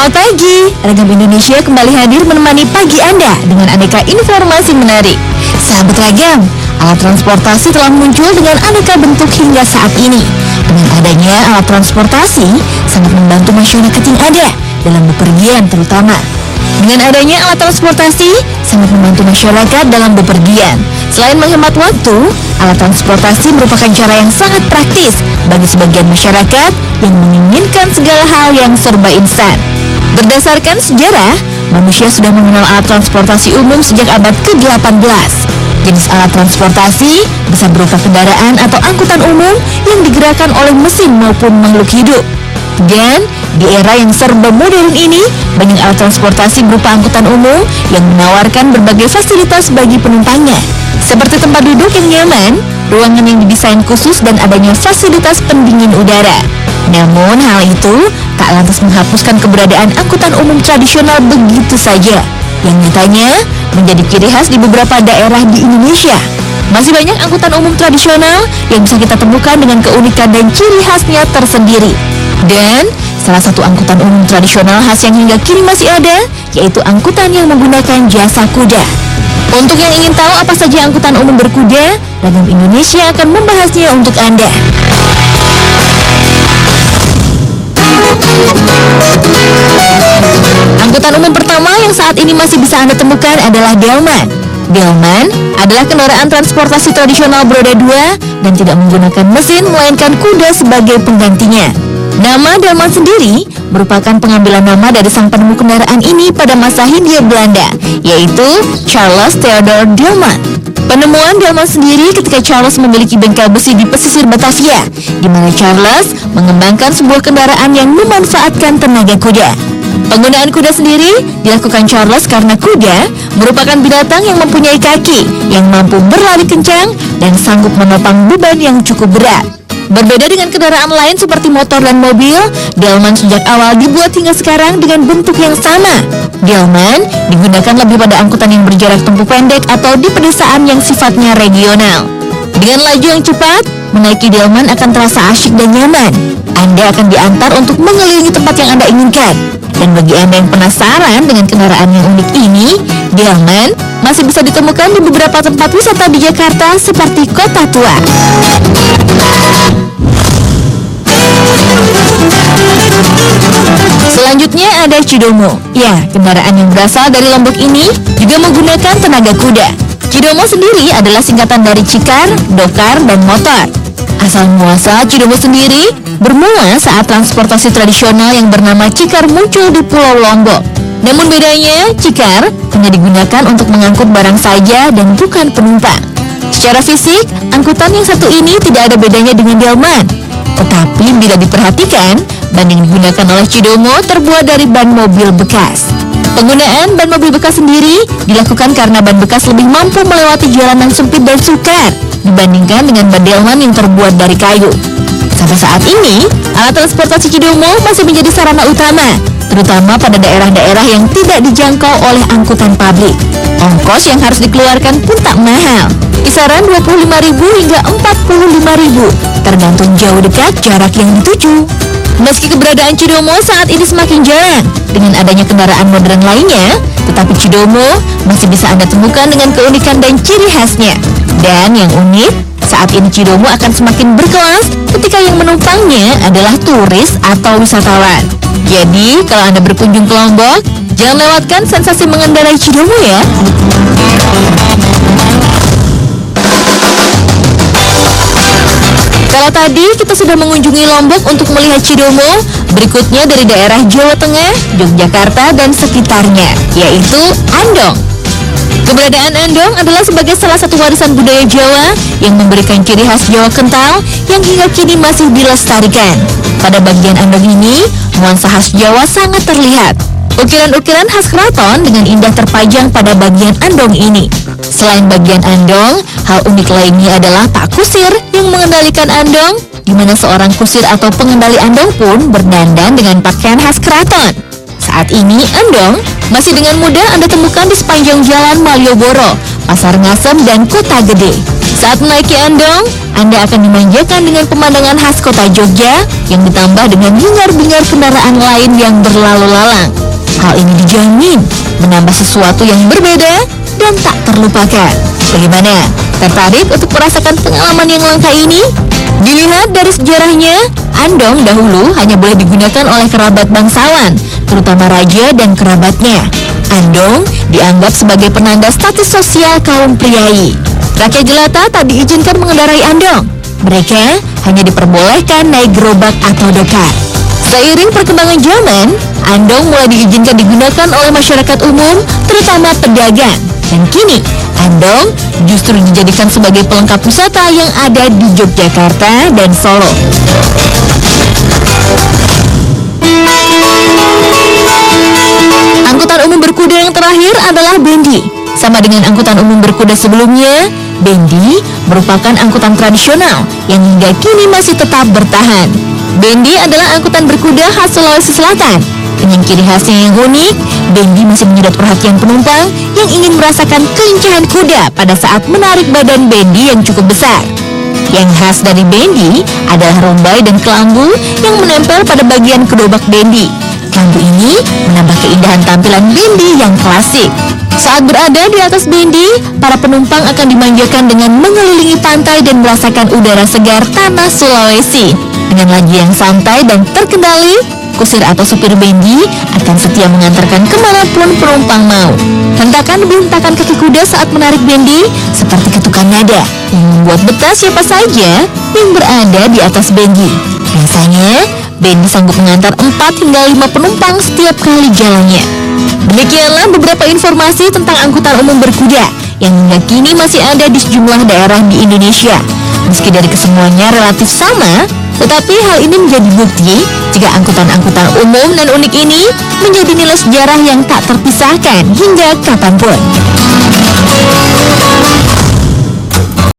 Selamat pagi, Ragam Indonesia kembali hadir menemani pagi Anda dengan aneka informasi menarik. Sahabat Ragam, alat transportasi telah muncul dengan aneka bentuk hingga saat ini. Dengan adanya alat transportasi, sangat membantu masyarakat yang ada dalam bepergian terutama. Dengan adanya alat transportasi, sangat membantu masyarakat dalam bepergian. Selain menghemat waktu, alat transportasi merupakan cara yang sangat praktis bagi sebagian masyarakat yang menginginkan segala hal yang serba instan. Berdasarkan sejarah, manusia sudah mengenal alat transportasi umum sejak abad ke-18. Jenis alat transportasi bisa berupa kendaraan atau angkutan umum yang digerakkan oleh mesin maupun makhluk hidup. Dan di era yang serba modern ini, banyak alat transportasi berupa angkutan umum yang menawarkan berbagai fasilitas bagi penumpangnya, seperti tempat duduk yang nyaman, ruangan yang didesain khusus, dan adanya fasilitas pendingin udara. Namun hal itu tak lantas menghapuskan keberadaan angkutan umum tradisional begitu saja, yang nyatanya menjadi ciri khas di beberapa daerah di Indonesia. Masih banyak angkutan umum tradisional yang bisa kita temukan dengan keunikan dan ciri khasnya tersendiri. Dan salah satu angkutan umum tradisional khas yang hingga kini masih ada, yaitu angkutan yang menggunakan jasa kuda. Untuk yang ingin tahu apa saja angkutan umum berkuda, Ragam Indonesia akan membahasnya untuk Anda. Angkutan umum pertama yang saat ini masih bisa Anda temukan adalah delman. Delman adalah kendaraan transportasi tradisional beroda dua dan tidak menggunakan mesin melainkan kuda sebagai penggantinya. Nama delman sendiri merupakan pengambilan nama dari sang penemu kendaraan ini pada masa Hindia Belanda, yaitu Charles Theodor Delman. Penemuan delman sendiri ketika Charles memiliki bengkel besi di pesisir Batavia, di mana Charles mengembangkan sebuah kendaraan yang memanfaatkan tenaga kuda. Penggunaan kuda sendiri dilakukan Charles karena kuda merupakan binatang yang mempunyai kaki yang mampu berlari kencang dan sanggup menopang beban yang cukup berat. Berbeda dengan kendaraan lain seperti motor dan mobil, delman sejak awal dibuat hingga sekarang dengan bentuk yang sama. Delman digunakan lebih pada angkutan yang berjarak tempuh pendek atau di pedesaan yang sifatnya regional. Dengan laju yang cepat, menaiki delman akan terasa asyik dan nyaman. Anda akan diantar untuk mengelilingi tempat yang Anda inginkan. Dan bagi Anda yang penasaran dengan kendaraan yang unik ini, delman masih bisa ditemukan di beberapa tempat wisata di Jakarta seperti Kota Tua. Selanjutnya ada Cidomo. Ya, kendaraan yang berasal dari Lombok ini juga menggunakan tenaga kuda. Cidomo sendiri adalah singkatan dari Cikar, Dokar, dan Motor. Asal muasal Cidomo sendiri bermula saat transportasi tradisional yang bernama Cikar muncul di Pulau Lombok. Namun bedanya, Cikar hanya digunakan untuk mengangkut barang saja dan bukan penumpang. Secara fisik, angkutan yang satu ini tidak ada bedanya dengan delman. Tetapi bila diperhatikan, ban yang digunakan oleh Cidomo terbuat dari ban mobil bekas. Penggunaan ban mobil bekas sendiri dilakukan karena ban bekas lebih mampu melewati jalanan sempit dan sukar dibandingkan dengan ban delman yang terbuat dari kayu. Sampai saat ini, alat transportasi Cidomo masih menjadi sarana utama, terutama pada daerah-daerah yang tidak dijangkau oleh angkutan publik. Ongkos yang harus dikeluarkan pun tak mahal, kisaran 25.000 hingga 45.000, tergantung jauh dekat jarak yang dituju. Meski keberadaan Cidomo saat ini semakin jarang dengan adanya kendaraan modern lainnya, tetapi Cidomo masih bisa Anda temukan dengan keunikan dan ciri khasnya. Dan yang unik, saat ini Cidomo akan semakin berkelas ketika yang menumpangnya adalah turis atau wisatawan. Jadi, kalau Anda berkunjung ke Lombok, jangan lewatkan sensasi mengendarai Cidomo ya. Kalau tadi kita sudah mengunjungi Lombok untuk melihat Cidomo, berikutnya dari daerah Jawa Tengah, Yogyakarta, dan sekitarnya, yaitu Andong. Keberadaan Andong adalah sebagai salah satu warisan budaya Jawa yang memberikan ciri khas Jawa kental yang hingga kini masih dilestarikan. Pada bagian Andong ini, nuansa khas Jawa sangat terlihat. Ukiran-ukiran khas keraton dengan indah terpajang pada bagian Andong ini. Selain bagian Andong, hal unik lainnya adalah Pak Kusir yang mengendalikan Andong, di mana seorang kusir atau pengendali Andong pun berdandan dengan pakaian khas keraton. Saat ini, Andong masih dengan mudah Anda temukan di sepanjang jalan Malioboro, Pasar Ngasem, dan Kota Gede. Saat menaiki andong, Anda akan dimanjakan dengan pemandangan khas kota Jogja yang ditambah dengan hingar-bingar kendaraan lain yang berlalu lalang. Hal ini dijamin menambah sesuatu yang berbeda dan tak terlupakan. Bagaimana? Tertarik untuk merasakan pengalaman yang langka ini? Dilihat dari sejarahnya, andong dahulu hanya boleh digunakan oleh kerabat bangsawan, terutama raja dan kerabatnya. Andong dianggap sebagai penanda status sosial kaum priai. Rakyat jelata tak diizinkan mengendarai andong. Mereka hanya diperbolehkan naik gerobak atau dokar. Seiring perkembangan zaman, andong mulai diizinkan digunakan oleh masyarakat umum, terutama pedagang. Dan kini, andong justru dijadikan sebagai pelengkap wisata yang ada di Yogyakarta dan Solo. Angkutan umum berkuda yang terakhir adalah bendi. Sama dengan angkutan umum berkuda sebelumnya, bendi merupakan angkutan tradisional yang hingga kini masih tetap bertahan. Bendi adalah angkutan berkuda khas Sulawesi Selatan. Dengan ciri khasnya yang unik, bendi masih menyedot perhatian penumpang yang ingin merasakan kelincahan kuda pada saat menarik badan bendi yang cukup besar. Yang khas dari bendi adalah rumbai dan kelambu yang menempel pada bagian kedobak bendi. Kelambu ini menambah keindahan tampilan bendi yang klasik. Saat berada di atas bendi, para penumpang akan dimanjakan dengan mengelilingi pantai dan merasakan udara segar tanah Sulawesi. Dengan laju yang santai dan terkendali, kusir atau supir bendi akan setia mengantarkan kemanapun penumpang mau. Hentakan demi hentakan kaki kuda saat menarik bendi seperti ketukan nada yang membuat betah siapa saja yang berada di atas bendi. Biasanya, bendi sanggup mengantar 4 hingga 5 penumpang setiap kali jalannya. Demikianlah beberapa informasi tentang angkutan umum berkuda yang hingga kini masih ada di sejumlah daerah di Indonesia. Meski dari kesemuanya relatif sama, tetapi hal ini menjadi bukti jika angkutan-angkutan umum dan unik ini menjadi nilai sejarah yang tak terpisahkan hingga kapanpun.